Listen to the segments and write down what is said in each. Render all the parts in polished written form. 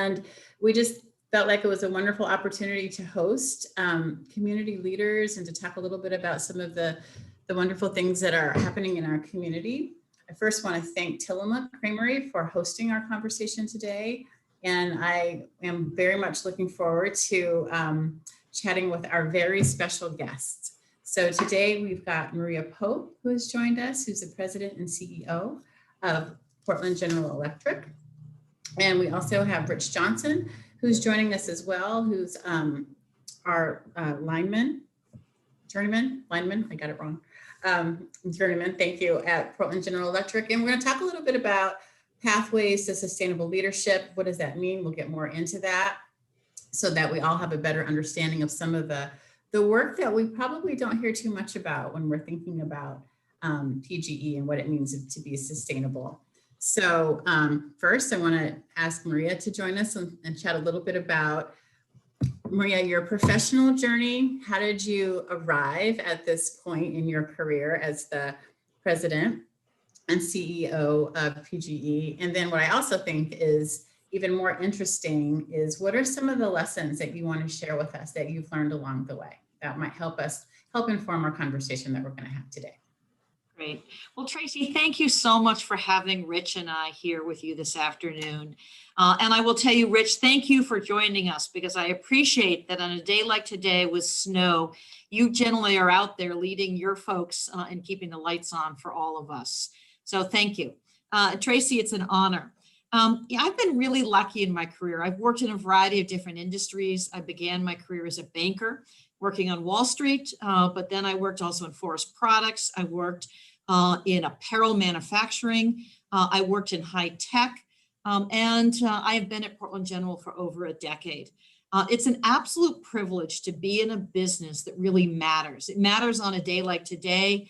And we just felt like it was a wonderful opportunity to host community leaders and to talk a little bit about some of the wonderful things that are happening in our community. I first want to thank Tillamook Creamery for hosting our conversation today. And I am very much looking forward to chatting with our very special guests. So today we've got Maria Pope, who has joined us, who's the president and CEO of Portland General Electric. And we also have Rich Johnson, who's joining us as well, who's our journeyman, I got it wrong. Journeyman, thank you, at Portland General Electric. And we're going to talk a little bit about pathways to sustainable leadership. What does that mean? We'll get more into that so that we all have a better understanding of some of the work that we probably don't hear too much about when we're thinking about PGE and what it means to be sustainable. So first, I want to ask Maria to join us and chat a little bit about, Maria, your professional journey. How did you arrive at this point in your career as the president and CEO of PGE? And then what I also think is even more interesting is, what are some of the lessons that you want to share with us that you've learned along the way that might help inform our conversation that we're going to have today? Great. Well, Tracy, thank you so much for having Rich and I here with you this afternoon. And I will tell you, Rich, thank you for joining us, because I appreciate that on a day like today with snow, you generally are out there leading your folks and keeping the lights on for all of us. So thank you. Tracy, it's an honor. I've been really lucky in my career. I've worked in a variety of different industries. I began my career as a banker, working on Wall Street, but then I worked also in forest products. I worked in apparel manufacturing. I worked in high tech, and I have been at Portland General for over a decade. It's an absolute privilege to be in a business that really matters. It matters on a day like today,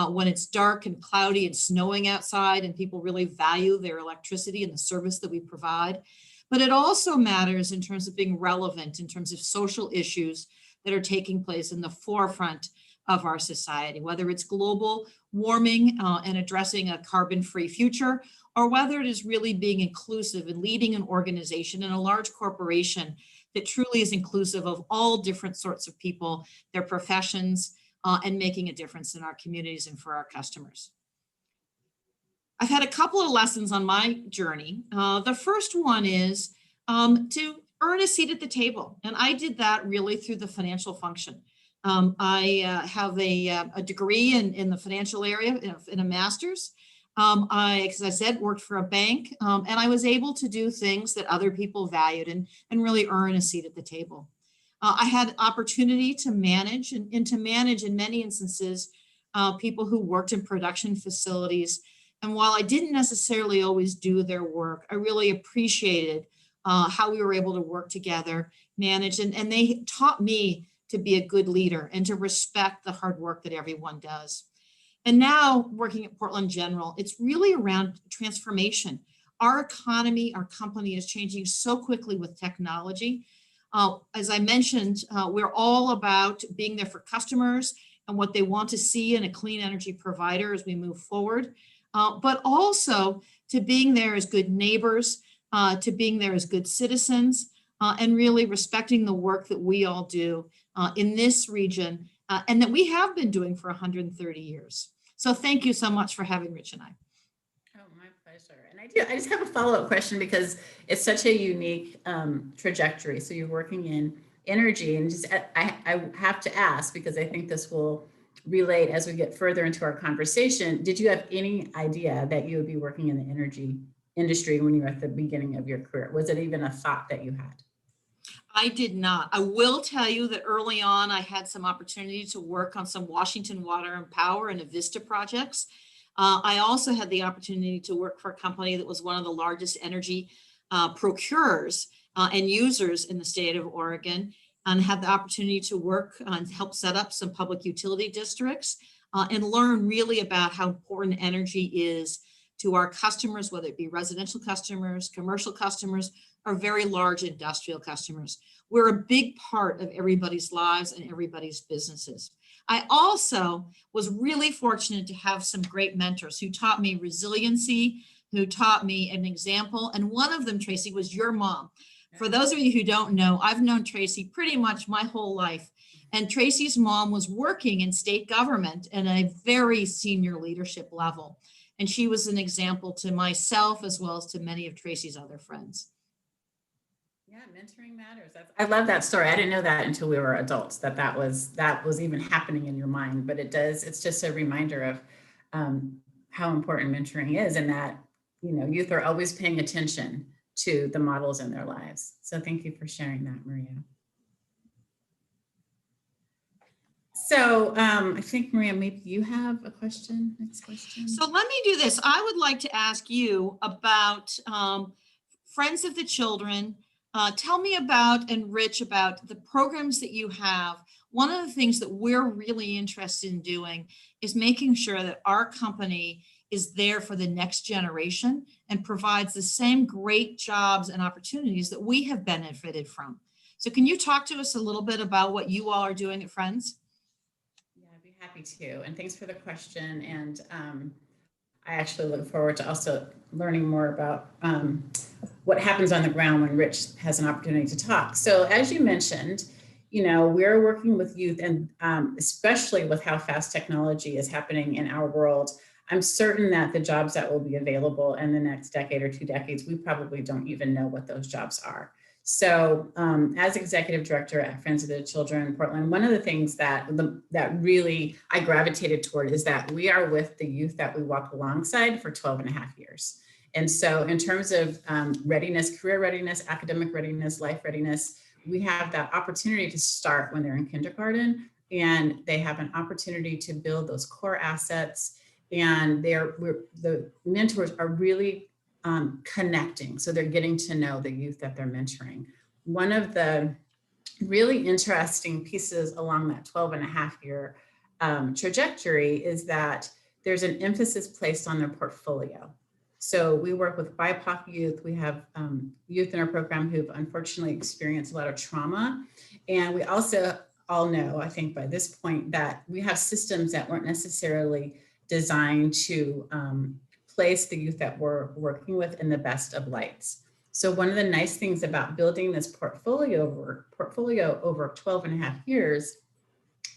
when it's dark and cloudy and snowing outside and people really value their electricity and the service that we provide. But it also matters in terms of being relevant, in terms of social issues that are taking place in the forefront of our society, whether it's global warming and addressing a carbon-free future, or whether it is really being inclusive and leading an organization and a large corporation that truly is inclusive of all different sorts of people, their professions, and making a difference in our communities and for our customers. I've had a couple of lessons on my journey. The first one is to earn a seat at the table. And I did that really through the financial function. I have a degree in the financial area, in a master's. As I said, worked for a bank, and I was able to do things that other people valued and really earn a seat at the table. I had opportunity to manage and to manage in many instances people who worked in production facilities. And while I didn't necessarily always do their work, I really appreciated how we were able to work together, manage, and they taught me to be a good leader and to respect the hard work that everyone does. And now working at Portland General, it's really around transformation. Our economy, our company is changing so quickly with technology. As I mentioned, we're all about being there for customers and what they want to see in a clean energy provider as we move forward, but also to being there as good neighbors, to being there as good citizens, and really respecting the work that we all do in this region and that we have been doing for 130 years. So thank you so much for having Rich and I. Oh, my pleasure. And I just have a follow-up question, because it's such a unique trajectory. So you're working in energy, and just I have to ask, because I think this will relate as we get further into our conversation. Did you have any idea that you would be working in the energy industry when you were at the beginning of your career? Was it even a thought that you had? I did not. I will tell you that early on, I had some opportunity to work on some Washington Water and Power and Avista projects. I also had the opportunity to work for a company that was one of the largest energy procurers and users in the state of Oregon, and had the opportunity to work and help set up some public utility districts and learn really about how important energy is to our customers, whether it be residential customers, commercial customers, or very large industrial customers. We're a big part of everybody's lives and everybody's businesses. I also was really fortunate to have some great mentors who taught me resiliency, who taught me an example. And one of them, Tracy, was your mom. For those of you who don't know, I've known Tracy pretty much my whole life. And Tracy's mom was working in state government at a very senior leadership level. And she was an example to myself as well as to many of Tracy's other friends. Yeah, mentoring matters. I love that story. I didn't know that until we were adults, that was even happening in your mind, but it does. It's just a reminder of how important mentoring is, and that, you know, youth are always paying attention to the models in their lives. So thank you for sharing that, Maria. So I think, Maria, maybe you have a question, next question. So let me do this. I would like to ask you about Friends of the Children. Tell me about, and Rich, about the programs that you have. One of the things that we're really interested in doing is making sure that our company is there for the next generation and provides the same great jobs and opportunities that we have benefited from. So can you talk to us a little bit about what you all are doing at Friends? Yeah, I'd be happy to. And thanks for the question. And I actually look forward to also learning more about what happens on the ground when Rich has an opportunity to talk. So as you mentioned, you know, we're working with youth, and especially with how fast technology is happening in our world, I'm certain that the jobs that will be available in the next decade or 2 decades, we probably don't even know what those jobs are. So as executive director at Friends of the Children Portland, one of the things that really I gravitated toward is that we are with the youth that we walk alongside for 12 and a half years. And so in terms of readiness, career readiness, academic readiness, life readiness, we have that opportunity to start when they're in kindergarten, and they have an opportunity to build those core assets. And the mentors are really connecting. So they're getting to know the youth that they're mentoring. One of the really interesting pieces along that 12 and a half year trajectory is that there's an emphasis placed on their portfolio. So we work with BIPOC youth. We have youth in our program who've unfortunately experienced a lot of trauma. And we also all know, I think by this point, that we have systems that weren't necessarily designed to place the youth that we're working with in the best of lights. So one of the nice things about building this portfolio over 12 and a half years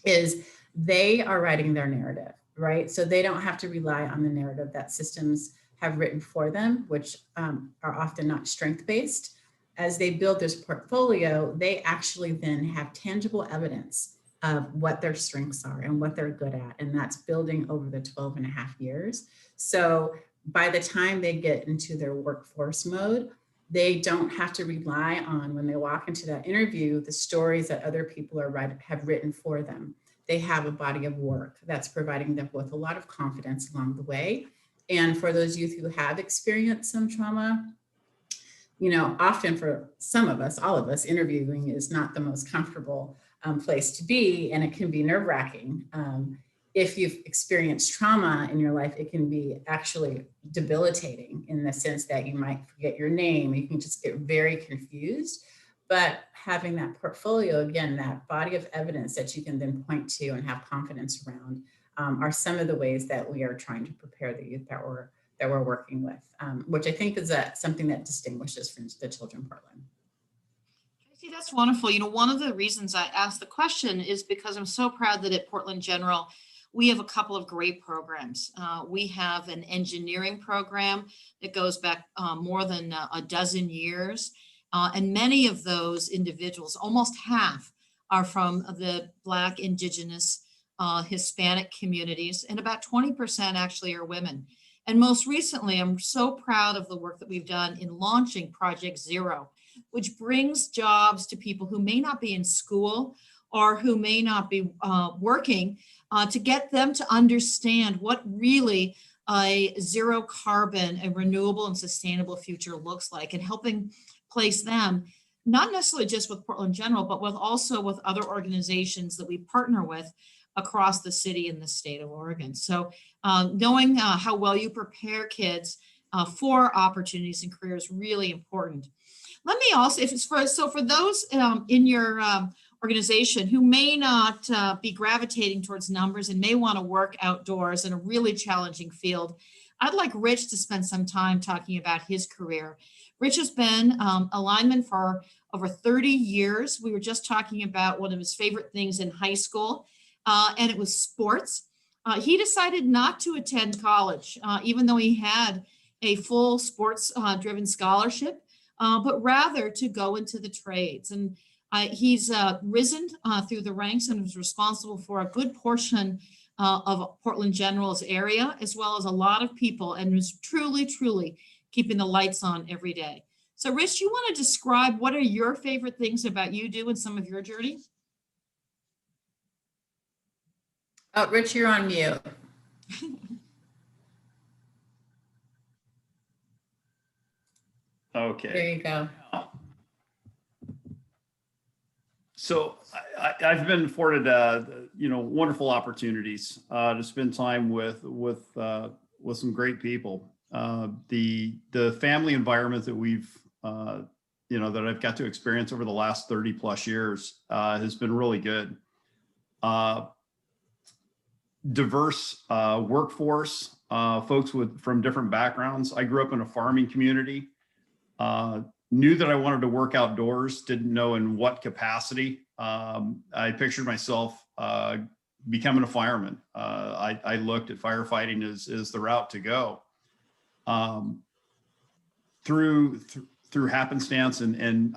is they are writing their narrative, right? So they don't have to rely on the narrative that systems have written for them, which are often not strength-based. As they build this portfolio, they actually then have tangible evidence of what their strengths are and what they're good at. And that's building over the 12 and a half years. So by the time they get into their workforce mode, they don't have to rely on, when they walk into that interview, the stories that other people have written for them. They have a body of work that's providing them with a lot of confidence along the way. And for those youth who have experienced some trauma, you know, often for some of us, all of us, interviewing is not the most comfortable place to be, and it can be nerve-wracking. If you've experienced trauma in your life, it can be actually debilitating in the sense that you might forget your name, you can just get very confused. But having that portfolio, again, that body of evidence that you can then point to and have confidence around, are some of the ways that we are trying to prepare the youth that we're working with, which I think is something that distinguishes Friends of the Children Portland. Tracy, that's wonderful. You know, one of the reasons I asked the question is because I'm so proud that at Portland General, we have a couple of great programs. We have an engineering program that goes back more than a dozen years. And many of those individuals, almost half, are from the Black, Indigenous, Hispanic communities, and about 20% actually are women. And most recently, I'm so proud of the work that we've done in launching Project Zero, which brings jobs to people who may not be in school or who may not be working, to get them to understand what really a zero carbon and renewable and sustainable future looks like, and helping place them, not necessarily just with Portland General, but also with other organizations that we partner with across the city and the state of Oregon. So knowing how well you prepare kids for opportunities and careers is really important. Let me also, for those in your organization who may not be gravitating towards numbers and may want to work outdoors in a really challenging field, I'd like Rich to spend some time talking about his career. Rich has been a lineman for over 30 years. We were just talking about one of his favorite things in high school, and it was sports. He decided not to attend college, even though he had a full sports driven scholarship, but rather to go into the trades. And he's risen through the ranks and was responsible for a good portion of Portland General's area, as well as a lot of people, and was truly, truly keeping the lights on every day. So Rich, you want to describe what are your favorite things about you do in some of your journey? Oh, Rich, you're on mute. Okay. There you go. So I've been afforded, wonderful opportunities to spend time with some great people. The family environment that we've, that I've got to experience over the last 30 plus years has been really good. Diverse workforce, folks from different backgrounds. I grew up in a farming community. Knew that I wanted to work outdoors, didn't know in what capacity. I pictured myself becoming a fireman. I looked at firefighting as the route to go. Through happenstance and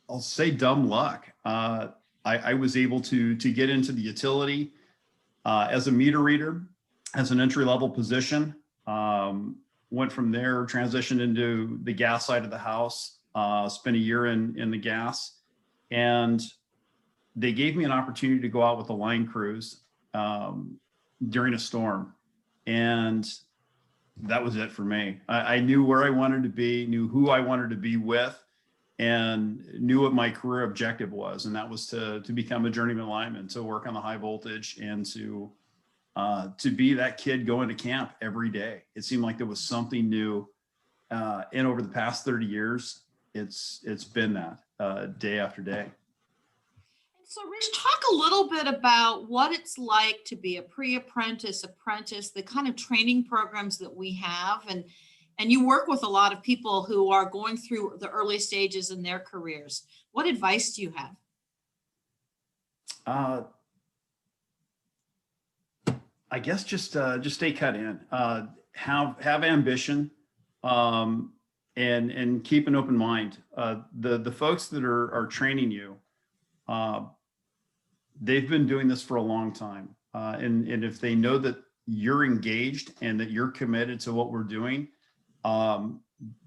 I'll say dumb luck, I was able to get into the utility as a meter reader, as an entry-level position. Went from there, transitioned into the gas side of the house, spent a year in the gas, and they gave me an opportunity to go out with the line crews during a storm. And that was it for me. I knew where I wanted to be, knew who I wanted to be with, and knew what my career objective was. And that was to become a journeyman lineman, to work on the high voltage and to be that kid going to camp every day. It seemed like there was something new. And over the past 30 years, it's been that day after day. So Rich, talk a little bit about what it's like to be a pre-apprentice, apprentice, the kind of training programs that we have. And you work with a lot of people who are going through the early stages in their careers. What advice do you have? I guess just stay cut in, have ambition, and keep an open mind. The folks that are training you, they've been doing this for a long time. And if they know that you're engaged and that you're committed to what we're doing,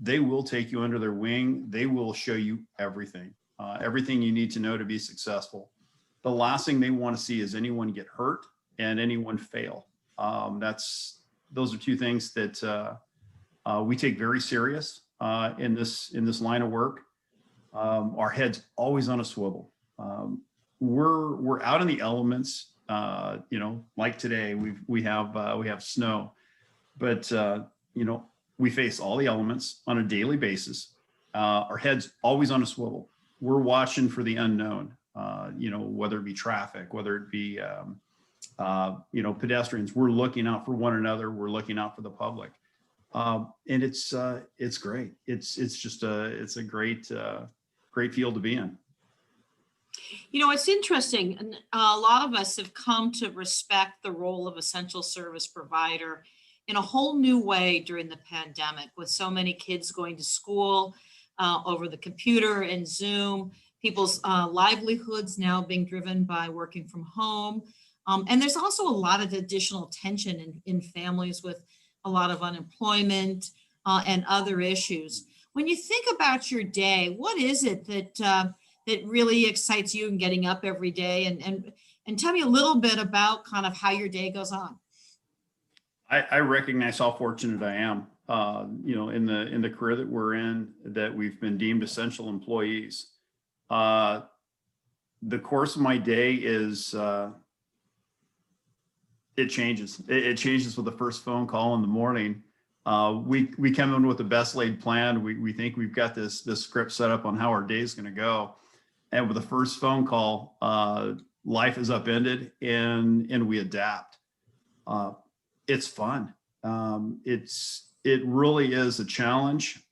they will take you under their wing. They will show you everything you need to know to be successful. The last thing they want to see is anyone get hurt and anyone fail. Those are two things that we take very serious in this line of work. Our head's always on a swivel. We're out in the elements. Like today we have snow, but we face all the elements on a daily basis. Our head's always on a swivel. We're watching for the unknown. Whether it be traffic, whether it be pedestrians. We're looking out for one another. We're looking out for the public, and it's great. It's a great field to be in. It's interesting. And a lot of us have come to respect the role of essential service provider in a whole new way during the pandemic, with so many kids going to school over the computer and Zoom, people's livelihoods now being driven by working from home. And there's also a lot of additional tension in families with a lot of unemployment and other issues. When you think about your day, what is it that really excites you in getting up every day? And tell me a little bit about kind of how your day goes on. I recognize how fortunate I am, in the career that we're in, that we've been deemed essential employees. The course of my day is, it changes. It changes with the first phone call in the morning. We come in with the best laid plan. We think we've got this script set up on how our day is going to go. And with the first phone call, life is upended and we adapt. It's fun. It really is a challenge.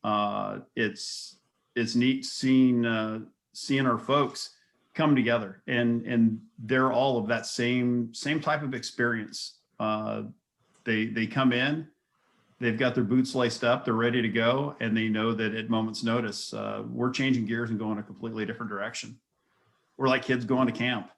It's neat seeing our folks come together, and they're all of that same type of experience. They come in, they've got their boots laced up, they're ready to go, and they know that at moment's notice, we're changing gears and going a completely different direction. We're like kids going to camp.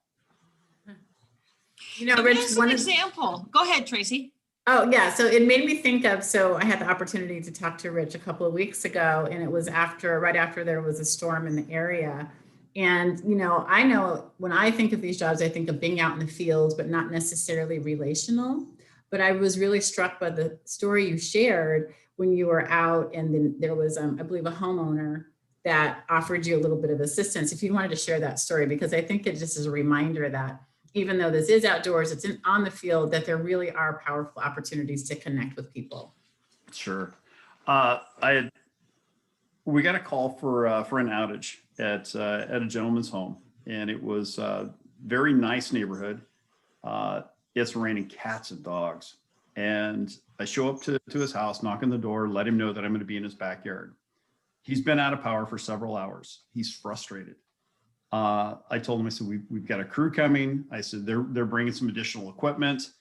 You know, Give Rich, us an example. Go ahead, Tracy. Oh, yeah. So it made me think of, so I had the opportunity to talk to Rich a couple of weeks ago, and it was right after there was a storm in the area. And, you know when I think of these jobs, I think of being out in the field, but not necessarily relational. But I was really struck by the story you shared when you were out, and then there was, I believe, a homeowner that offered you a little bit of assistance. If you wanted to share that story, because I think it just is a reminder that even though this is outdoors, it's on the field, that there really are powerful opportunities to connect with people. Sure. We got a call for an outage at a gentleman's home, and it was a very nice neighborhood. It's raining cats and dogs, and I show up to his house, knock on the door, let him know that I'm going to be in his backyard. He's been out of power for several hours. He's frustrated. I told him, I said, we've got a crew coming. I said, they're bringing some additional equipment,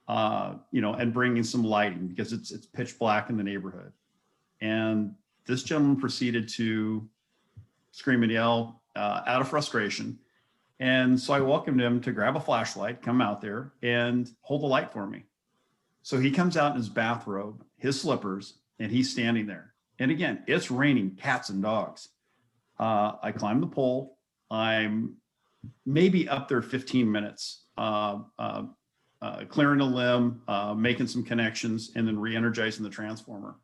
and bringing some lighting because it's pitch black in the neighborhood. And this gentleman proceeded to scream and yell out of frustration. And so I welcomed him to grab a flashlight, come out there and hold the light for me. So he comes out in his bathrobe, his slippers, and he's standing there. And again, it's raining cats and dogs. I climb the pole. I'm maybe up there 15 minutes, clearing a limb, making some connections, and then re-energizing the transformer.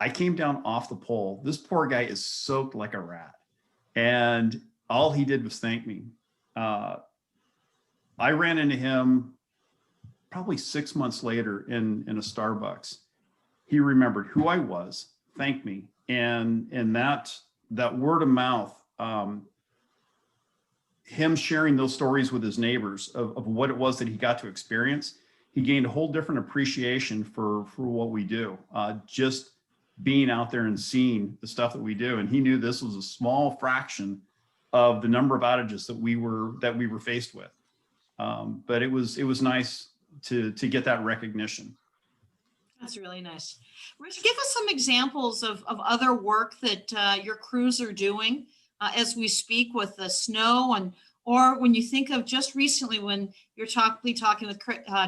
I came down off the pole. This poor guy is soaked like a rat. And all he did was thank me. I ran into him probably 6 months later in a Starbucks. He remembered who I was, thanked me. And that word of mouth, him sharing those stories with his neighbors of what it was that he got to experience, he gained a whole different appreciation for what we do. Just being out there and seeing the stuff that we do. And he knew this was a small fraction of the number of outages that we were faced with. But it was nice to get that recognition. That's really nice. Rich, give us some examples of other work that your crews are doing as we speak with the snow, or when you think of just recently when you're talking with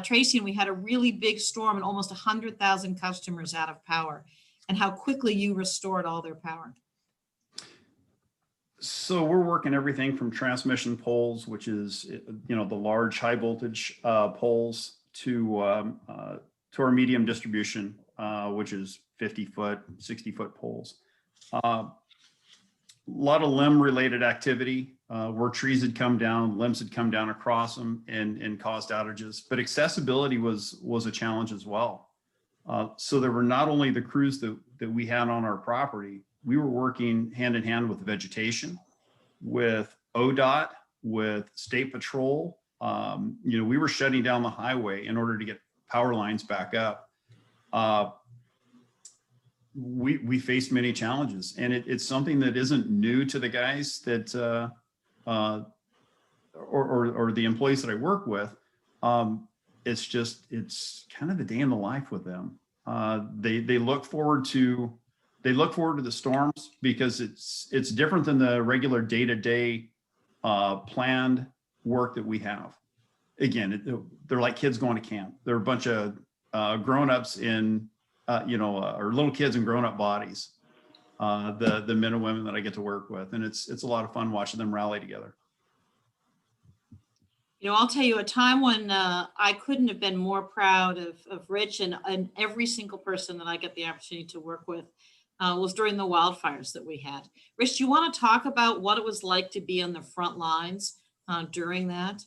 Tracy, and we had a really big storm and almost 100,000 customers out of power, and how quickly you restored all their power. So we're working everything from transmission poles, which is the large high voltage poles, to our medium distribution, which is 50-foot, 60-foot poles. A lot of limb related activity where trees had come down, limbs had come down across them and caused outages. But accessibility was a challenge as well. So there were not only the crews that we had on our property, we were working hand in hand with vegetation, with ODOT, with State Patrol. We were shutting down the highway in order to get power lines back up. We faced many challenges, and it's something that isn't new to the guys that or the employees that I work with. It's kind of the day in the life with them. They look forward to the storms because it's different than the regular day-to-day planned work that we have. Again, they're like kids going to camp. They're a bunch of grown-ups in or little kids in grown-up bodies. The men and women that I get to work with, and it's a lot of fun watching them rally together. I'll tell you a time when I couldn't have been more proud of Rich and every single person that I get the opportunity to work with was during the wildfires that we had. Rich, do you want to talk about what it was like to be on the front lines during that?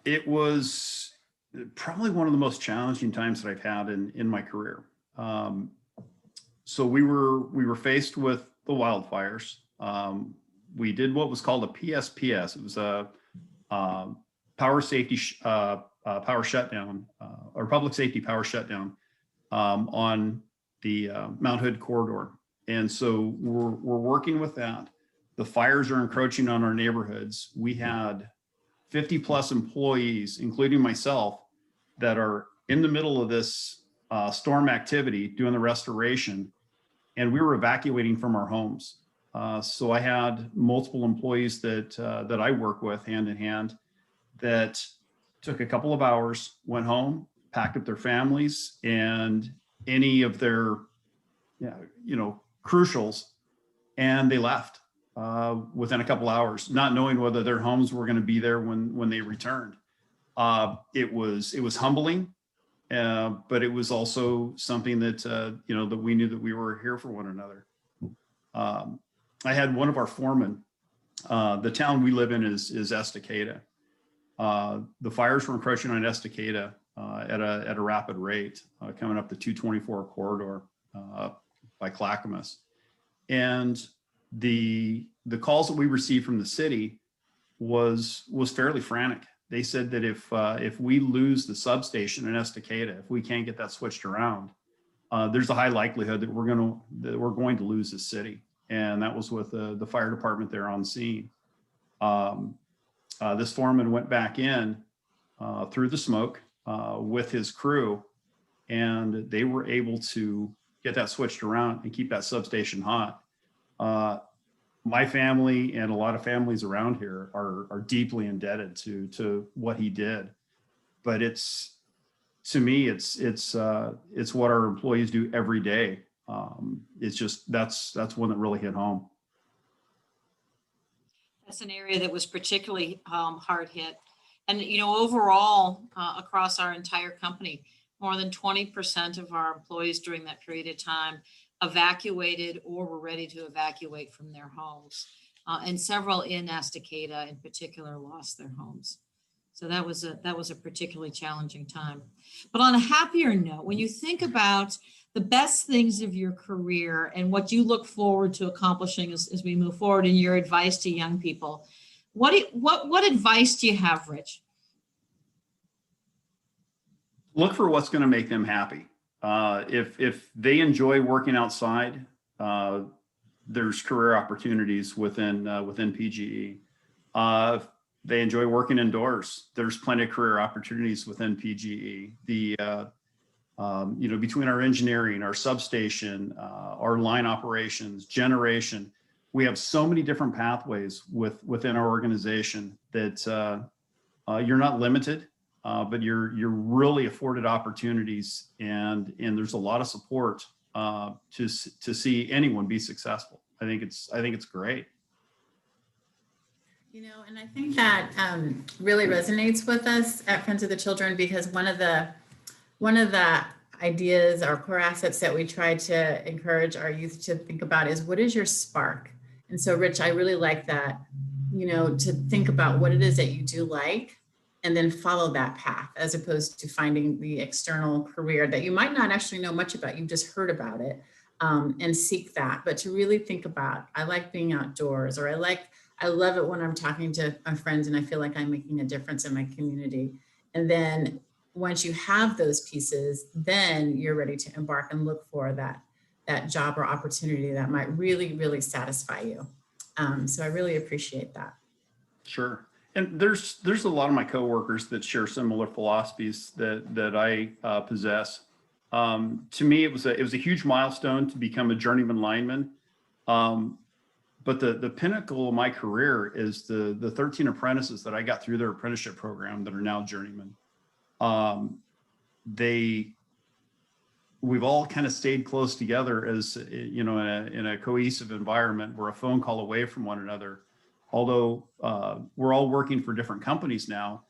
It was probably one of the most challenging times that I've had in my career. So we were faced with the wildfires. We did what was called a PSPS. It was a power safety power shutdown or public safety power shutdown on the Mount Hood corridor. And so we're working with that. The fires are encroaching on our neighborhoods. We had 50 plus employees, including myself, that are in the middle of this storm activity doing the restoration, and we were evacuating from our homes. So I had multiple employees that I work with hand in hand that took a couple of hours, went home, packed up their families and any of their crucials, and they left within a couple hours, not knowing whether their homes were going to be there when they returned. It was humbling, but it was also something that that we knew that we were here for one another. I had one of our foremen. The town we live in is Estacada. The fires were encroaching on Estacada at a rapid rate, coming up the 224 corridor by Clackamas. And the calls that we received from the city was fairly frantic. They said that if we lose the substation in Estacada, if we can't get that switched around, there's a high likelihood that we're going to lose the city. And that was with the fire department there on scene. This foreman went back in through the smoke with his crew, and they were able to get that switched around and keep that substation hot. My family and a lot of families around here are deeply indebted to what he did. But to me, it's what our employees do every day. It's just that's one that really hit home. That's an area that was particularly hard hit. And, overall, across our entire company, more than 20% of our employees during that period of time evacuated or were ready to evacuate from their homes. And several in Estacada in particular lost their homes. So that was a particularly challenging time. But on a happier note, when you think about the best things of your career and what you look forward to accomplishing as we move forward, and your advice to young people, what advice do you have, Rich? Look for what's going to make them happy. If they enjoy working outside, there's career opportunities within PGE. If they enjoy working indoors, there's plenty of career opportunities within PGE. Between our engineering, our substation, our line operations, generation, we have so many different pathways within our organization that you're not limited, but you're really afforded opportunities, and there's a lot of support to see anyone be successful. I think it's great. And I think that really resonates with us at Friends of the Children, because one of the ideas or core assets that we try to encourage our youth to think about is, what is your spark? And so, Rich, I really like that, to think about what it is that you do like, and then follow that path, as opposed to finding the external career that you might not actually know much about. You've just heard about it, and seek that. But to really think about, I like being outdoors, or I love it when I'm talking to my friends and I feel like I'm making a difference in my community. And then once you have those pieces, then you're ready to embark and look for that job or opportunity that might really, really satisfy you. So I really appreciate that. Sure. And there's a lot of my coworkers that share similar philosophies that I possess. To me, it was a huge milestone to become a journeyman lineman. But the pinnacle of my career is the 13 apprentices that I got through their apprenticeship program that are now journeymen. We've all kind of stayed close together as, in a cohesive environment. We're a phone call away from one another. Although we're all working for different companies now,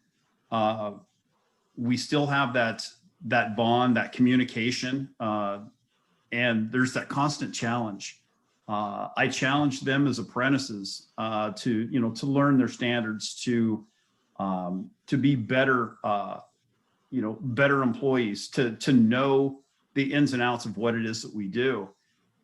we still have that bond, that communication, and there's that constant challenge. I challenge them as apprentices to learn their standards, to be better, better employees, to know the ins and outs of what it is that we do.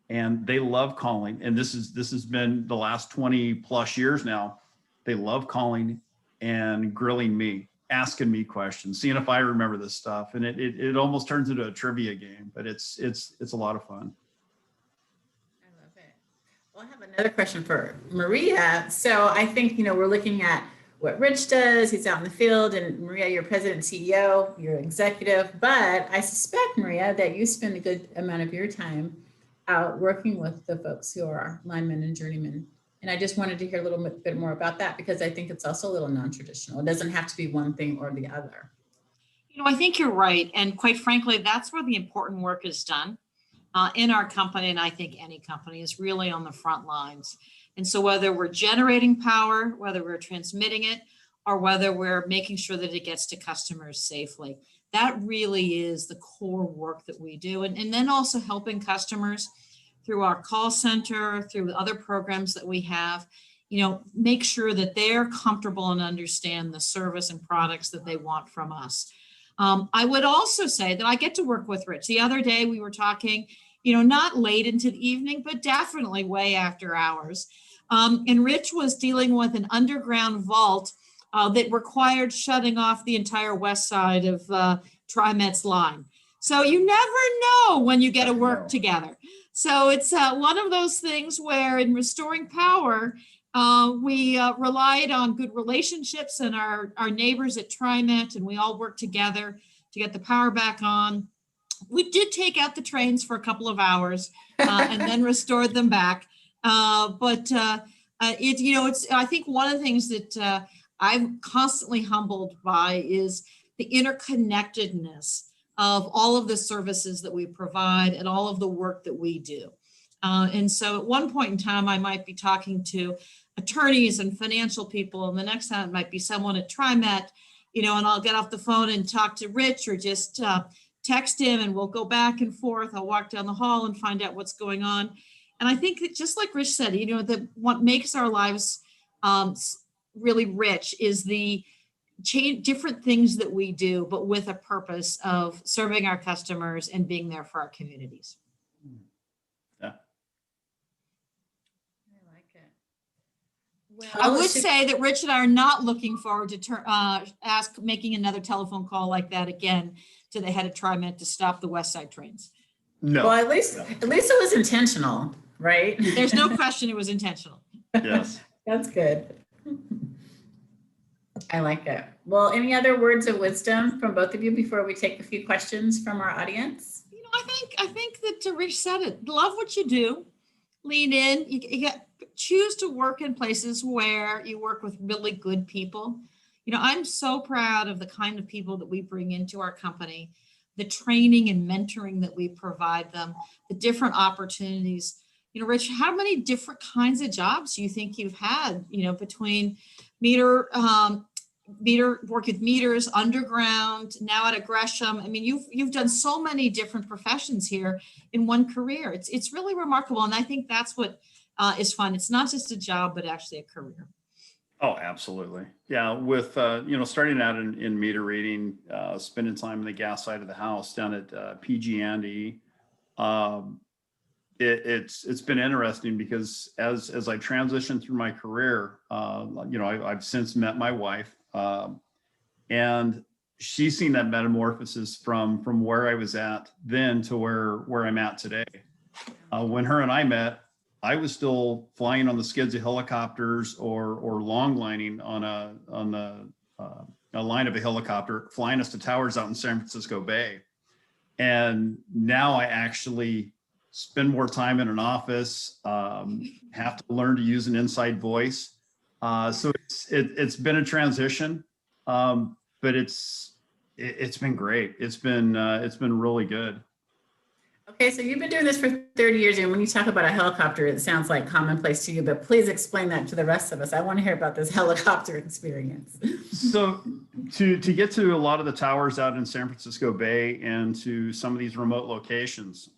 And they love calling. And this has been the last 20 plus years now. They love calling and grilling me, asking me questions, seeing if I remember this stuff. And it almost turns into a trivia game, but it's a lot of fun. I love it. Well, I have another question for Maria. So I think, we're looking at what Rich does. He's out in the field, and Maria, you're president and CEO, you're executive, but I suspect, Maria, that you spend a good amount of your time out working with the folks who are linemen and journeymen. And I just wanted to hear a little bit more about that, because I think it's also a little non-traditional. It doesn't have to be one thing or the other. I think you're right. And quite frankly, that's where the important work is done in our company. And I think any company is really on the front lines. And so whether we're generating power, whether we're transmitting it, or whether we're making sure that it gets to customers safely, that really is the core work that we do. And then also helping customers through our call center, through other programs that we have, make sure that they're comfortable and understand the service and products that they want from us. I would also say that I get to work with Rich. The other day we were talking, not late into the evening, but definitely way after hours. And Rich was dealing with an underground vault that required shutting off the entire west side of TriMet's line. So you never know when you get to work together. So it's one of those things where in restoring power, we relied on good relationships and our neighbors at TriMet, and we all worked together to get the power back on. We did take out the trains for a couple of hours and then restored them back. But I think one of the things that I'm constantly humbled by is the interconnectedness of all of the services that we provide and all of the work that we do. And so at one point in time, I might be talking to attorneys and financial people, and the next time it might be someone at TriMet, and I'll get off the phone and talk to Rich, or just text him, and we'll go back and forth. I'll walk down the hall and find out what's going on. And I think that, just like Rich said, that what makes our lives really rich is the different things that we do, but with a purpose of serving our customers and being there for our communities. Yeah. I like it. Well, I would say that Rich and I are not looking forward to making another telephone call like that again to the head of TriMet to stop the West Side trains. No. Well, at least it was intentional, right? There's no question it was intentional. Yes. That's good. I like it. Well, any other words of wisdom from both of you before we take a few questions from our audience? I think that Rich said it. Love what you do. Lean in. You choose to work in places where you work with really good people. I'm so proud of the kind of people that we bring into our company, the training and mentoring that we provide them, the different opportunities. Rich, how many different kinds of jobs do you think you've had, between work with meters, underground, now at Gresham? I mean, you've done so many different professions here in one career. It's really remarkable. And I think that's what is fun. It's not just a job, but actually a career. Oh, absolutely. Yeah. With, starting out in meter reading, spending time in the gas side of the house down at PG&E, it's been interesting because as I transitioned through my career, I've since met my wife, and she's seen that metamorphosis from where I was at then to where I'm at today. When her and I met, I was still flying on the skids of helicopters or long lining on a line of a helicopter, flying us to towers out in San Francisco Bay. And now I actually spend more time in an office, have to learn to use an inside voice. So it's been a transition, but it's been great. It's been really good. Okay, so you've been doing this for 30 years, and when you talk about a helicopter, it sounds like commonplace to you, but please explain that to the rest of us. I want to hear about this helicopter experience. So to get to a lot of the towers out in San Francisco Bay and to some of these remote locations,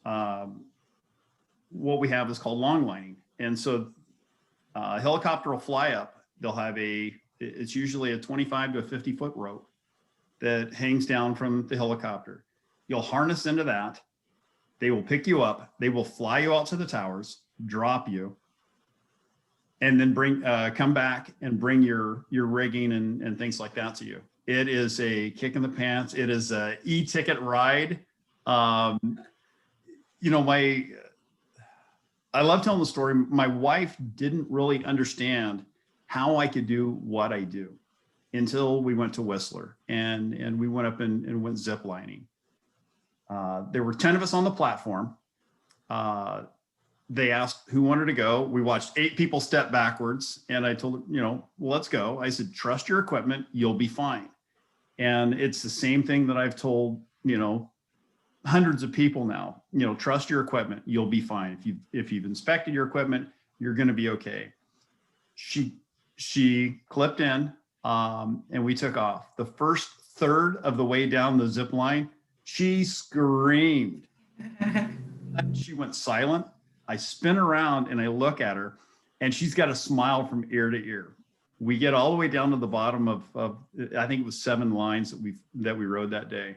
what we have is called long lining. And so a helicopter will fly up. They'll have it's usually a 25 to a 50-foot rope that hangs down from the helicopter. You'll harness into that. They will pick you up. They will fly you out to the towers, drop you, and then come back and bring your rigging and things like that to you. It is a kick in the pants. It is a e-ticket ride. You know, I love telling the story. My wife didn't really understand how I could do what I do until we went to Whistler and we went up and went zip lining. There were 10 of us on the platform. They asked who wanted to go. We watched 8 people step backwards, and I told them, you know, let's go. I said, trust your equipment, you'll be fine. And it's the same thing that I've told, you know, hundreds of people now. You know, trust your equipment, you'll be fine. If you've inspected your equipment, you're going to be okay. She clipped in, and we took off. The first third of the way down the zip line, she screamed. She went silent. I spin around and I look at her, and she's got a smile from ear to ear. We get all the way down to the bottom of I think it was 7 lines that we rode that day.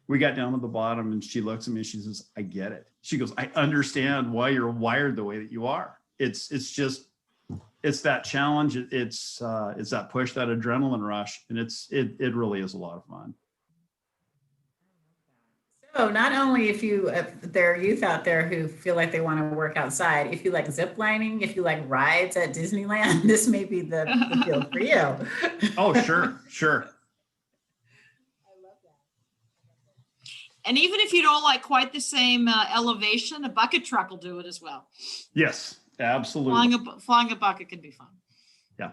We got down to the bottom, and she looks at me and she says, I get it. She goes, I understand why you're wired the way that you are. It's that challenge. It's that push, that adrenaline rush. And it really is a lot of fun. So not only if there are youth out there who feel like they want to work outside, if you like zip lining, if you like rides at Disneyland, this may be the field for you. Oh, sure. And even if you don't like quite the same elevation, a bucket truck will do it as well. Yes, absolutely. Flying a bucket can be fun. Yeah.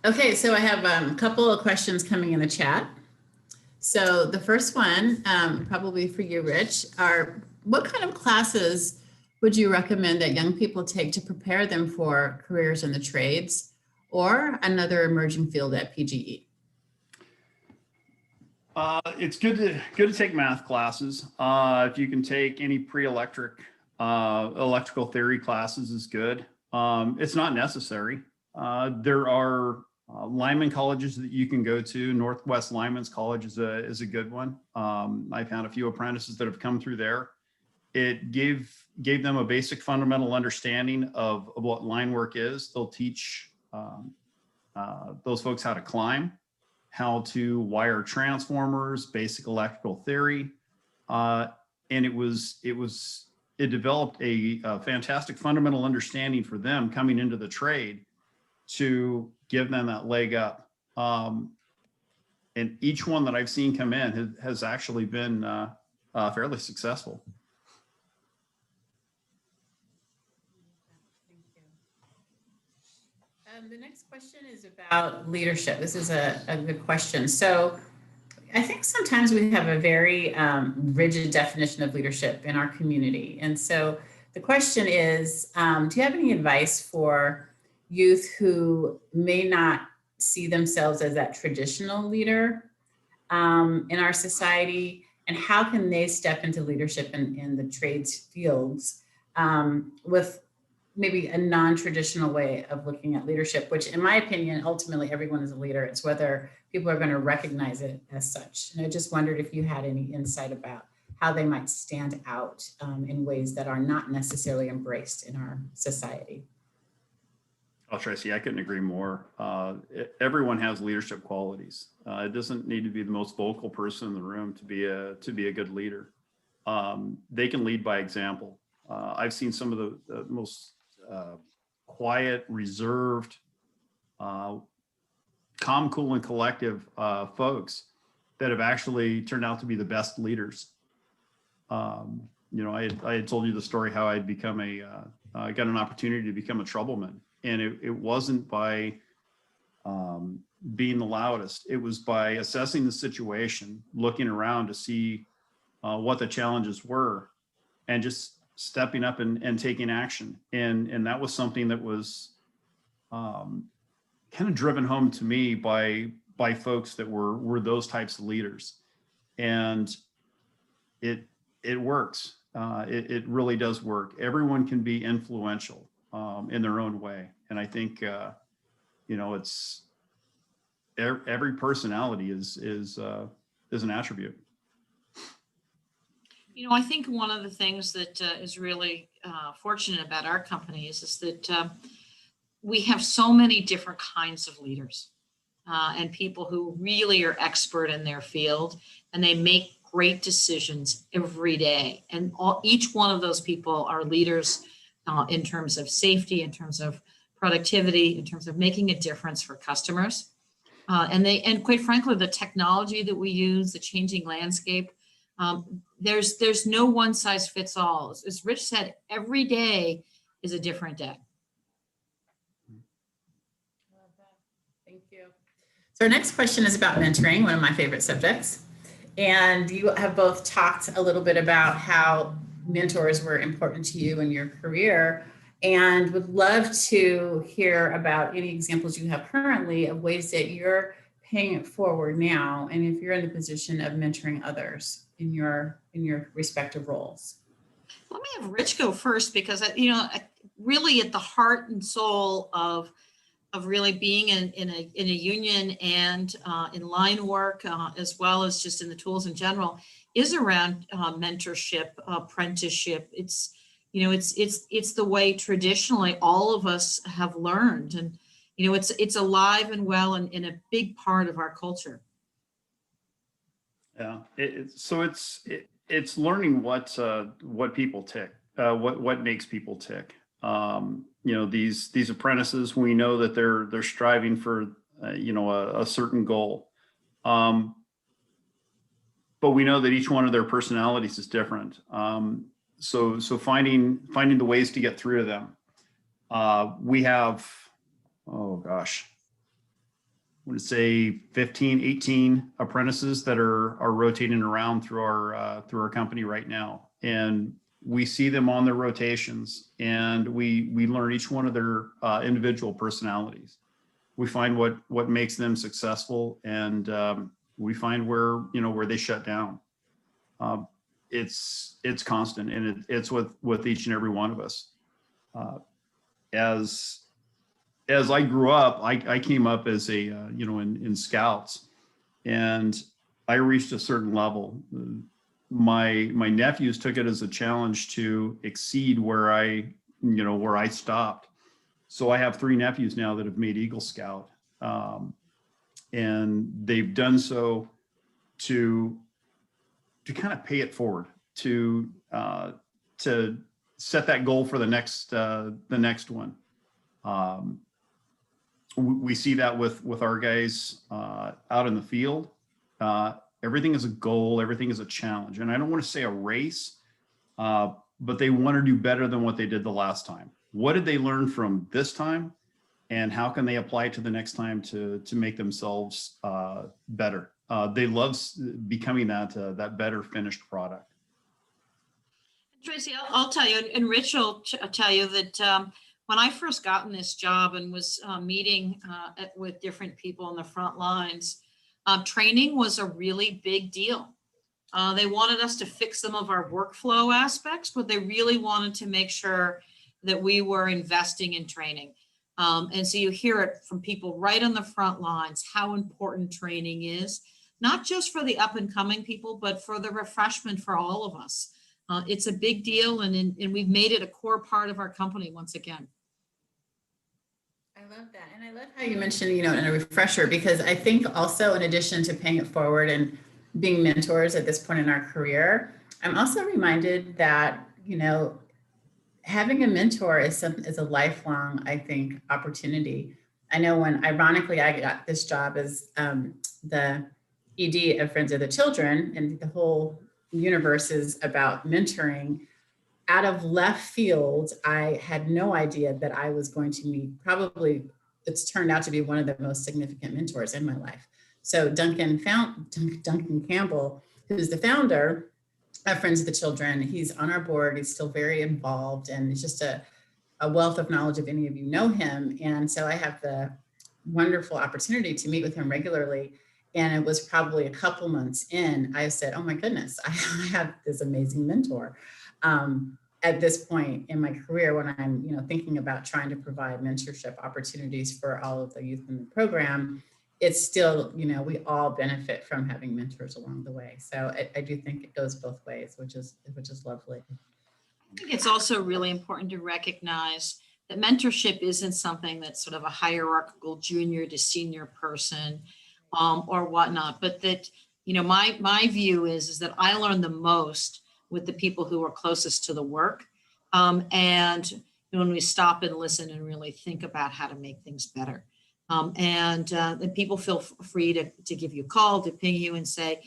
Okay, so I have a couple of questions coming in the chat. So the first one, probably for you, Rich, are what kind of classes would you recommend that young people take to prepare them for careers in the trades or another emerging field at PGE? It's good to take math classes. If you can take any electrical theory classes is good. It's not necessary. There are lineman colleges that you can go to. Northwest Lineman's College is a good one. I've had a few apprentices that have come through there. It gave them a basic fundamental understanding of what line work is. They'll teach those folks how to climb, how to wire transformers, basic electrical theory, and it developed a fantastic fundamental understanding for them coming into the trade to give them that leg up. And each one that I've seen come in has actually been fairly successful. Thank you. The next question is about leadership. This is a good question. So I think sometimes we have a very rigid definition of leadership in our community. And so the question is, do you have any advice for youth who may not see themselves as that traditional leader in our society, and how can they step into leadership in the trades fields with maybe a non-traditional way of looking at leadership, which in my opinion, ultimately everyone is a leader. It's whether people are going to recognize it as such. And I just wondered if you had any insight about how they might stand out in ways that are not necessarily embraced in our society. Oh, Tracy, I couldn't agree more. Everyone has leadership qualities. It doesn't need to be the most vocal person in the room to be a good leader. They can lead by example. I've seen some of the most quiet, reserved, calm, cool, and collective folks that have actually turned out to be the best leaders. You know, I had told you the story how I'd become I got an opportunity to become a troubleman. And it wasn't by being the loudest. It was by assessing the situation, looking around to see what the challenges were, and just stepping up and taking action. And that was something that was kind of driven home to me by folks that were those types of leaders. And it works. It really does work. Everyone can be influential in their own way. And I think, you know, it's every personality is an attribute. You know, I think one of the things that is really fortunate about our company is that we have so many different kinds of leaders. and people who really are expert in their field, and they make great decisions every day. And each one of those people are leaders in terms of safety, in terms of productivity, in terms of making a difference for customers. And quite frankly, the technology that we use, the changing landscape, there's no one size fits all. As Rich said, every day is a different day. Thank you. So our next question is about mentoring, one of my favorite subjects. And you have both talked a little bit about how mentors were important to you in your career, and would love to hear about any examples you have currently of ways that you're paying it forward now, and if you're in the position of mentoring others in your respective roles. Let me have Rich go first, because really at the heart and soul of really being in a union and in line work, as well as just in the tools in general, is around mentorship, apprenticeship. It's the way traditionally all of us have learned, and it's alive and well and in a big part of our culture. Yeah, it's learning what people tick, what makes people tick. These apprentices, we know that they're striving for a certain goal, but we know that each one of their personalities is different. So finding the ways to get through to them. We have, oh gosh, I would say 15, 18 apprentices that are rotating around through our company right now. And we see them on their rotations, and we learn each one of their individual personalities. We find what makes them successful, and we find where they shut down. It's constant, and it's with each and every one of us. As I grew up, I came up as a in scouts, and I reached a certain level. My nephews took it as a challenge to exceed where I stopped. So I have 3 nephews now that have made Eagle Scout, and they've done so to kind of pay it forward, to set that goal for the next one. We see that with our guys out in the field. Everything is a goal, everything is a challenge. And I don't want to say a race, but they want to do better than what they did the last time. What did they learn from this time? And how can they apply it to the next time to make themselves better? They love becoming that better finished product. Tracy, I'll tell you, and Rich will tell you that when I first got in this job and was meeting with different people on the front lines, training was a really big deal. They wanted us to fix some of our workflow aspects, but they really wanted to make sure that we were investing in training. And so you hear it from people right on the front lines, how important training is, not just for the up and coming people, but for the refreshment for all of us. It's a big deal, and we've made it a core part of our company once again. I love that. And I love how you mentioned, in a refresher, because I think also in addition to paying it forward and being mentors at this point in our career, I'm also reminded that, having a mentor is a lifelong, I think, opportunity. I know when, ironically, I got this job as the ED of Friends of the Children, and the whole universe is about mentoring. Out of left field, I had no idea that I was going to meet it's turned out to be one of the most significant mentors in my life. So Duncan Campbell, who's the founder of Friends of the Children, he's on our board. He's still very involved, and it's just a wealth of knowledge if any of you know him. And so I have the wonderful opportunity to meet with him regularly. And it was probably a couple months in, I said, oh my goodness, I have this amazing mentor. At this point in my career, when I'm thinking about trying to provide mentorship opportunities for all of the youth in the program, it's still, we all benefit from having mentors along the way. So I do think it goes both ways, which is lovely. I think it's also really important to recognize that mentorship isn't something that's sort of a hierarchical junior to senior person or whatnot, but that, my view is that I learn the most with the people who are closest to the work. And when we stop and listen and really think about how to make things better. And people feel free to give you a call, to ping you and say,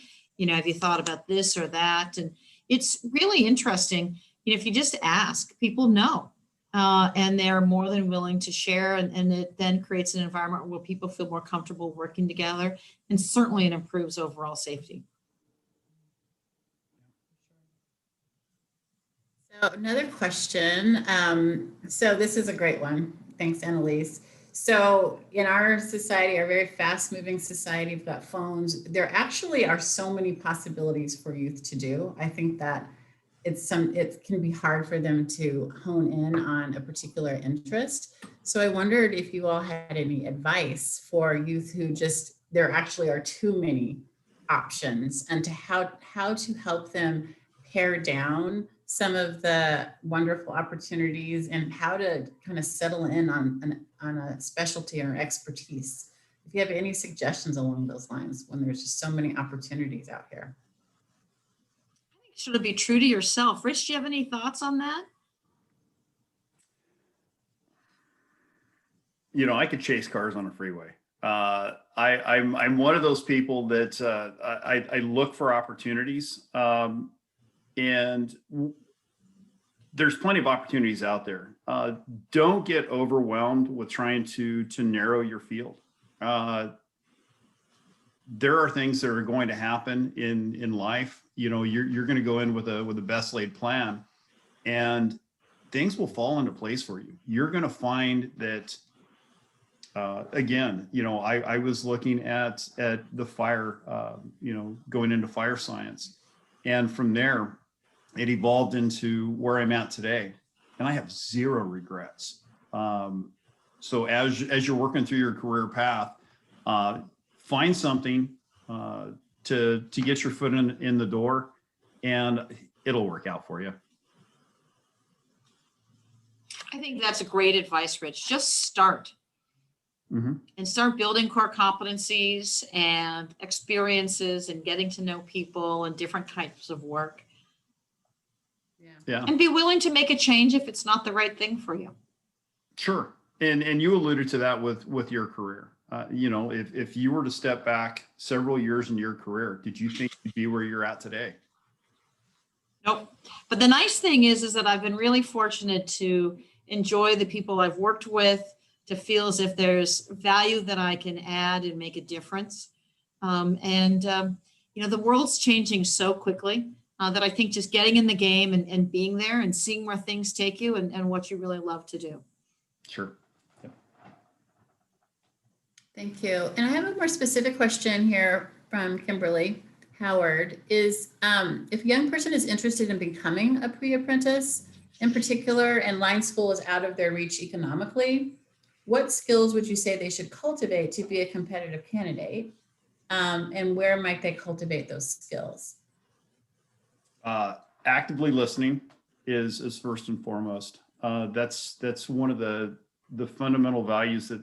have you thought about this or that? And it's really interesting. If you just ask, people know. And they're more than willing to share, and it then creates an environment where people feel more comfortable working together, and certainly it improves overall safety. So another question. So this is a great one. Thanks, Annalise. So in our society, our very fast-moving society, we've got phones. There actually are so many possibilities for youth to do. I think that it can be hard for them to hone in on a particular interest. So I wondered if you all had any advice for youth who there actually are too many options, and to how to help them pare down some of the wonderful opportunities, and how to kind of settle in on a specialty or expertise. If you have any suggestions along those lines, when there's just so many opportunities out here. Should it be true to yourself? Rich, do you have any thoughts on that? I could chase cars on a freeway. I'm one of those people that I look for opportunities, and there's plenty of opportunities out there. Don't get overwhelmed with trying to narrow your field. There are things that are going to happen in life. You're going to go in with a best laid plan, and things will fall into place for you. You're going to find that, again, I was looking at the fire, going into fire science, and from there, it evolved into where I'm at today, and I have zero regrets. So as you're working through your career path, find something to get your foot in the door, and it'll work out for you. I think that's a great advice, Rich. Just start. Mm-hmm. And start building core competencies and experiences and getting to know people and different types of work. Yeah. And be willing to make a change if it's not the right thing for you. Sure. And you alluded to that with your career. If you were to step back several years in your career, did you think you'd be where you're at today? Nope. But the nice thing is that I've been really fortunate to enjoy the people I've worked with, to feel as if there's value that I can add and make a difference. The world's changing so quickly that I think just getting in the game and being there and seeing where things take you and what you really love to do. Sure. Yep. Thank you. And I have a more specific question here from Kimberly Howard. Is if a young person is interested in becoming a pre-apprentice in particular, and line school is out of their reach economically, what skills would you say they should cultivate to be a competitive candidate? And where might they cultivate those skills? Actively listening is first and foremost. That's one of the fundamental values that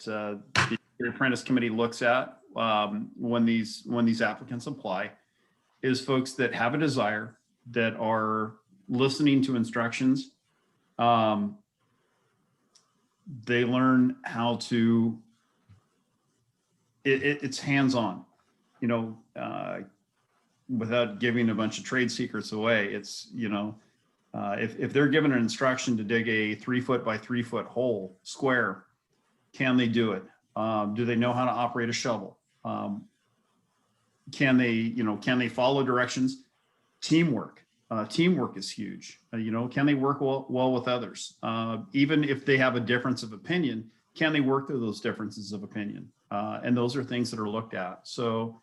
the apprentice committee looks at when these applicants apply, is folks that have a desire, that are listening to instructions. They learn how to, it's hands-on, without giving a bunch of trade secrets away. It's, if they're given an instruction to dig a 3 foot by 3 foot hole square, can they do it? Do they know how to operate a shovel? Can they follow directions? Teamwork. Teamwork is huge. Can they work well with others? Even if they have a difference of opinion, can they work through those differences of opinion? And those are things that are looked at. So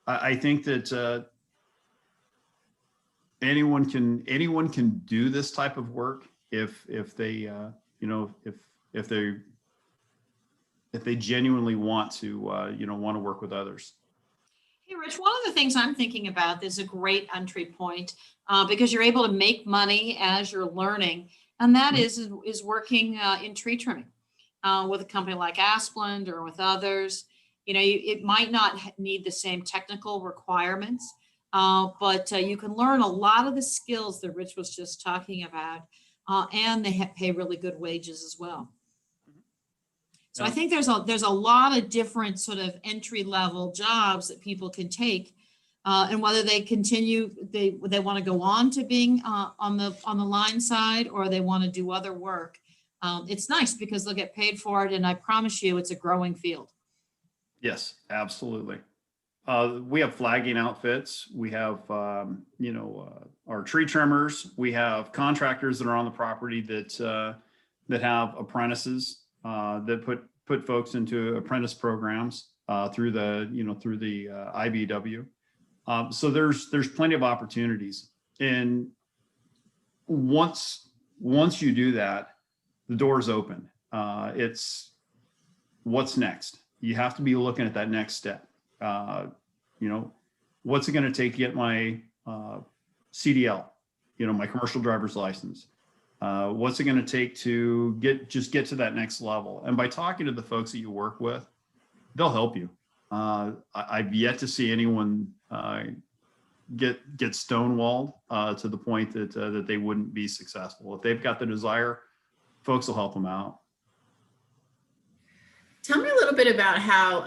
I think that anyone can do this type of work if they genuinely want to work with others. Hey, Rich, one of the things I'm thinking about is a great entry point because you're able to make money as you're learning. and that is working in tree trimming with a company like Asplund or with others. You know, it might not need the same technical requirements, but you can learn a lot of the skills that Rich was just talking about, and they pay really good wages as well. So I think there's a lot of different sort of entry level jobs that people can take, and whether they continue, they want to go on to being on the line side, or they want to do other work. It's nice because they'll get paid for it, and I promise you, it's a growing field. Yes, absolutely. We have flagging outfits. We have, our tree trimmers. We have contractors that are on the property that have apprentices that put folks into apprentice programs through the IBW. So there's plenty of opportunities. And once you do that, the door's open. It's what's next. You have to be looking at that next step. What's it going to take to get my CDL, my commercial driver's license? What's it going to take to get to that next level? And by talking to the folks that you work with, they'll help you. I've yet to see anyone get stonewalled to the point that they wouldn't be successful. If they've got the desire, folks will help them out. Tell me a little bit about how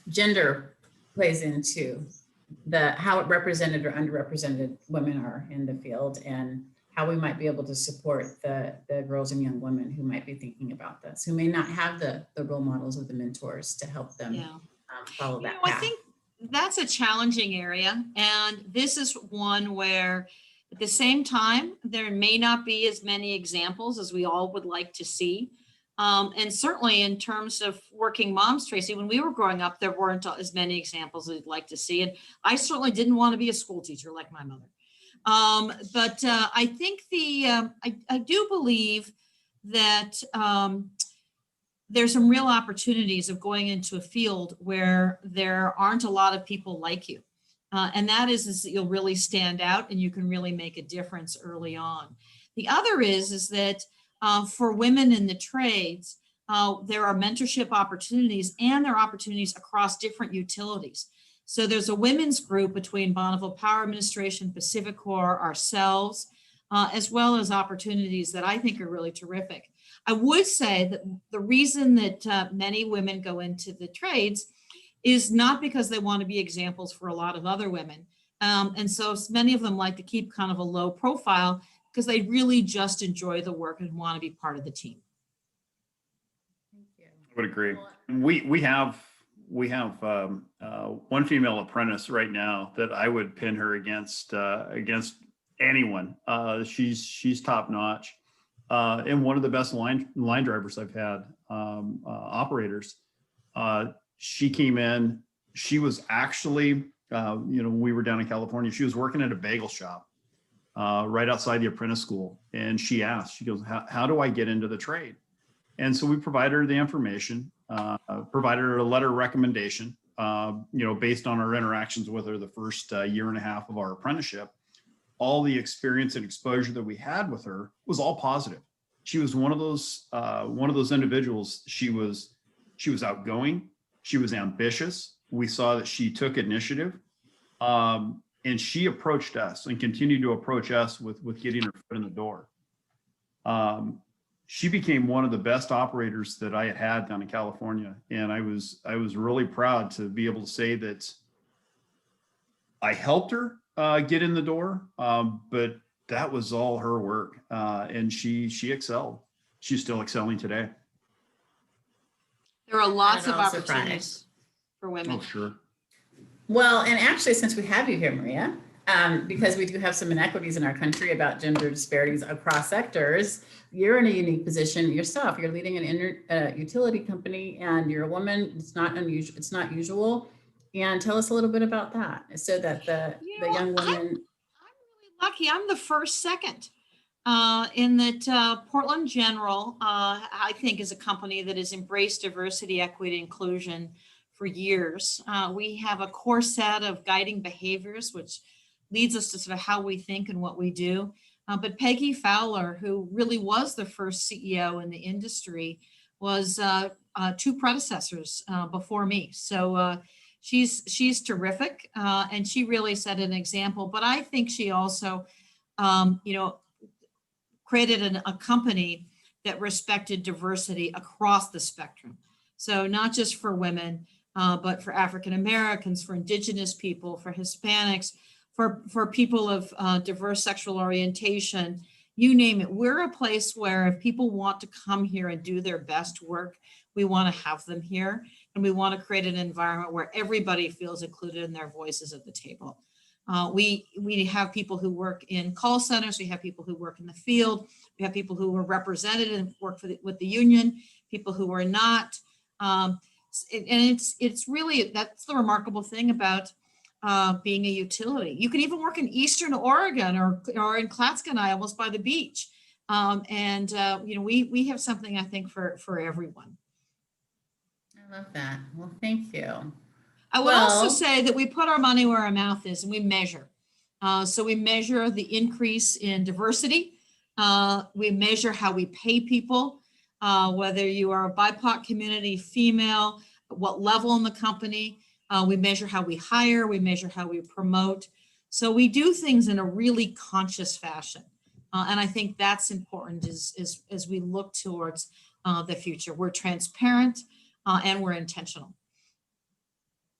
gender plays into how represented or underrepresented women are in the field, and how we might be able to support the girls and young women who might be thinking about this, who may not have the role models or the mentors to help them follow that path. I think that's a challenging area. And this is one where at the same time, there may not be as many examples as we all would like to see. And certainly in terms of working moms, Tracy, when we were growing up, there weren't as many examples as we'd like to see. And I certainly didn't want to be a school teacher like my mother. But I think I do believe that there's some real opportunities of going into a field where there aren't a lot of people like you. And that is that you'll really stand out and you can really make a difference early on. The other is that for women in the trades, there are mentorship opportunities, and there are opportunities across different utilities. So there's a women's group between Bonneville Power Administration, PacifiCorp, ourselves, as well as opportunities that I think are really terrific. I would say that the reason that many women go into the trades is not because they want to be examples for a lot of other women. And so many of them like to keep kind of a low profile because they really just enjoy the work and want to be part of the team. Thank you. I would agree. We have one female apprentice right now that I would pin her against anyone. She's top notch, and one of the best line drivers I've had, operators. She came in. She was actually, when we were down in California, she was working at a bagel shop right outside the apprentice school, and she asked. She goes, "How do I get into the trade?" And so we provided her the information. Provided her a letter of recommendation, based on our interactions with her the first year and a half of our apprenticeship. All the experience and exposure that we had with her was all positive. She was one of those individuals. She was outgoing. She was ambitious. We saw that she took initiative, and she approached us and continued to approach us with getting her foot in the door. She became one of the best operators that I had down in California. And I was really proud to be able to say that I helped her get in the door, but that was all her work. And she excelled. She's still excelling today. There are lots of opportunities for women. Oh, sure. Well, and actually, since we have you here, Maria, because we do have some inequities in our country about gender disparities across sectors, you're in a unique position yourself. You're leading an utility company, and you're a woman. It's not unusual. It's not usual. And tell us a little bit about that, so that the young women. I'm really lucky. I'm the second. In that Portland General, I think, is a company that has embraced diversity, equity, inclusion for years. We have a core set of guiding behaviors, which leads us to sort of how we think and what we do. But Peggy Fowler, who really was the first CEO in the industry, was two predecessors before me. So she's terrific, and she really set an example. But I think she also, created a company that respected diversity across the spectrum. So not just for women, but for African Americans, for Indigenous people, for Hispanics, for people of diverse sexual orientation, you name it. We're a place where if people want to come here and do their best work, we want to have them here. And we want to create an environment where everybody feels included and their voices at the table. We have people who work in call centers. We have people who work in the field. We have people who are represented and work with the union, people who are not. And it's really, that's the remarkable thing about being a utility. You can even work in Eastern Oregon or in Clatskanie, almost by the beach. We have something, I think, for everyone. I love that. Well, thank you. I would also say that we put our money where our mouth is and we measure. So we measure the increase in diversity. We measure how we pay people, whether you are a BIPOC community, female, what level in the company. We measure how we hire, we measure how we promote. So we do things in a really conscious fashion. And I think that's important as we look towards the future. We're transparent and we're intentional.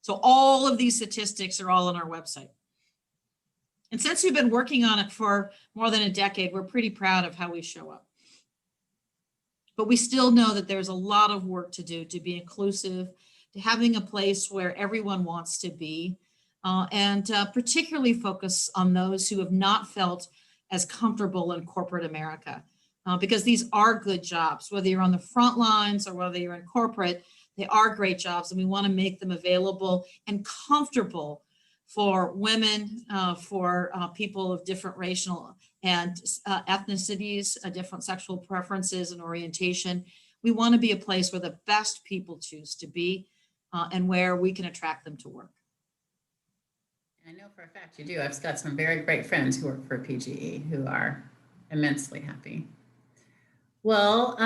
So all of these statistics are all on our website. And since we've been working on it for more than a decade, we're pretty proud of how we show up. But we still know that there's a lot of work to do to be inclusive, to having a place where everyone wants to be, and particularly focus on those who have not felt as comfortable in corporate America, because these are good jobs, whether you're on the front lines or whether you're in corporate. They are great jobs, and we want to make them available and comfortable for women, for people of different racial and ethnicities, different sexual preferences and orientation. We want to be a place where the best people choose to be and where we can attract them to work. I know for a fact you do. I've got some very great friends who work for PGE who are immensely happy. Well,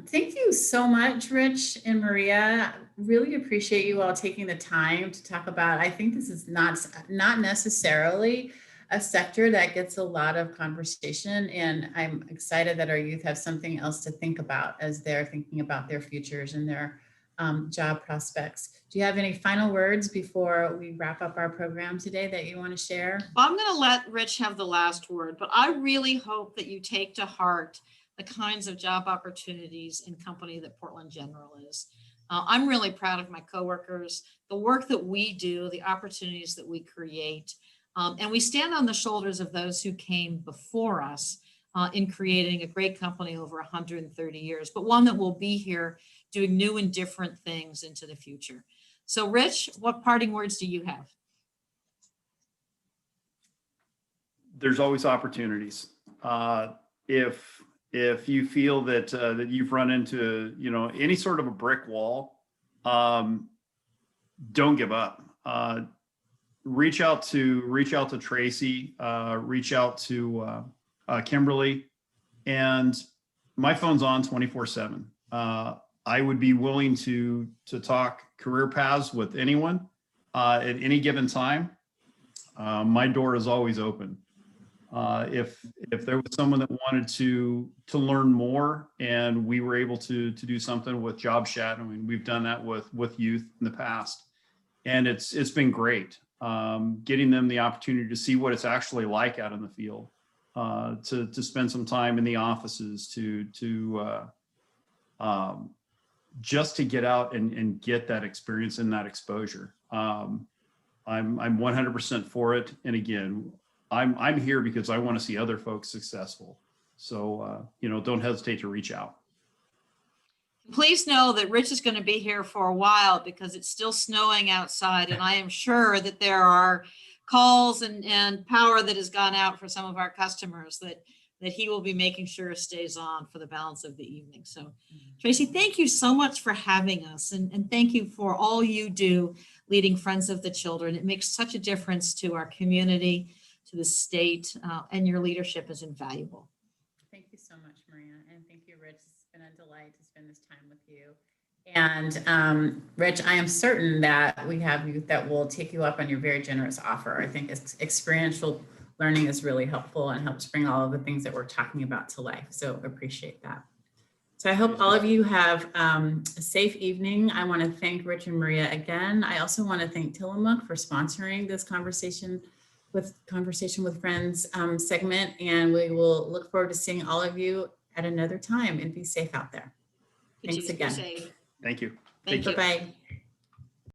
thank you so much, Rich and Maria. Really appreciate you all taking the time to talk about, I think this is not necessarily a sector that gets a lot of conversation, and I'm excited that our youth have something else to think about as they're thinking about their futures and their job prospects. Do you have any final words before we wrap up our program today that you want to share? Well, I'm going to let Rich have the last word, but I really hope that you take to heart the kinds of job opportunities and company that Portland General is. I'm really proud of my coworkers, the work that we do, the opportunities that we create, and we stand on the shoulders of those who came before us in creating a great company over 130 years, but one that will be here doing new and different things into the future. So Rich, what parting words do you have? There's always opportunities. If you feel that that you've run into any sort of a brick wall, don't give up. Reach out to Tracy, reach out to Kimberly, and my phone's on 24/7. I would be willing to talk career paths with anyone at any given time. My door is always open. If there was someone that wanted to learn more and we were able to do something with job shadowing, we've done that with youth in the past, and it's been great. Getting them the opportunity to see what it's actually like out in the field, to spend some time in the offices, just to get out and get that experience and that exposure. I'm 100% for it. And again, I'm here because I want to see other folks successful. So, don't hesitate to reach out. Please know that Rich is going to be here for a while because it's still snowing outside. And I am sure that there are calls and power that has gone out for some of our customers that he will be making sure stays on for the balance of the evening. So Tracy, thank you so much for having us. And thank you for all you do leading Friends of the Children. It makes such a difference to our community, to the state, and your leadership is invaluable. Thank you so much, Maria. And thank you, Rich. It's been a delight to spend this time with you. And Rich, I am certain that we have youth that will take you up on your very generous offer. I think experiential learning is really helpful and helps bring all of the things that we're talking about to life. So appreciate that. So I hope all of you have a safe evening. I want to thank Rich and Maria again. I also want to thank Tillamook for sponsoring this Conversation with Friends segment. And we will look forward to seeing all of you at another time, and be safe out there. Thanks again. Safe. Thank you. Thank you. Bye-bye.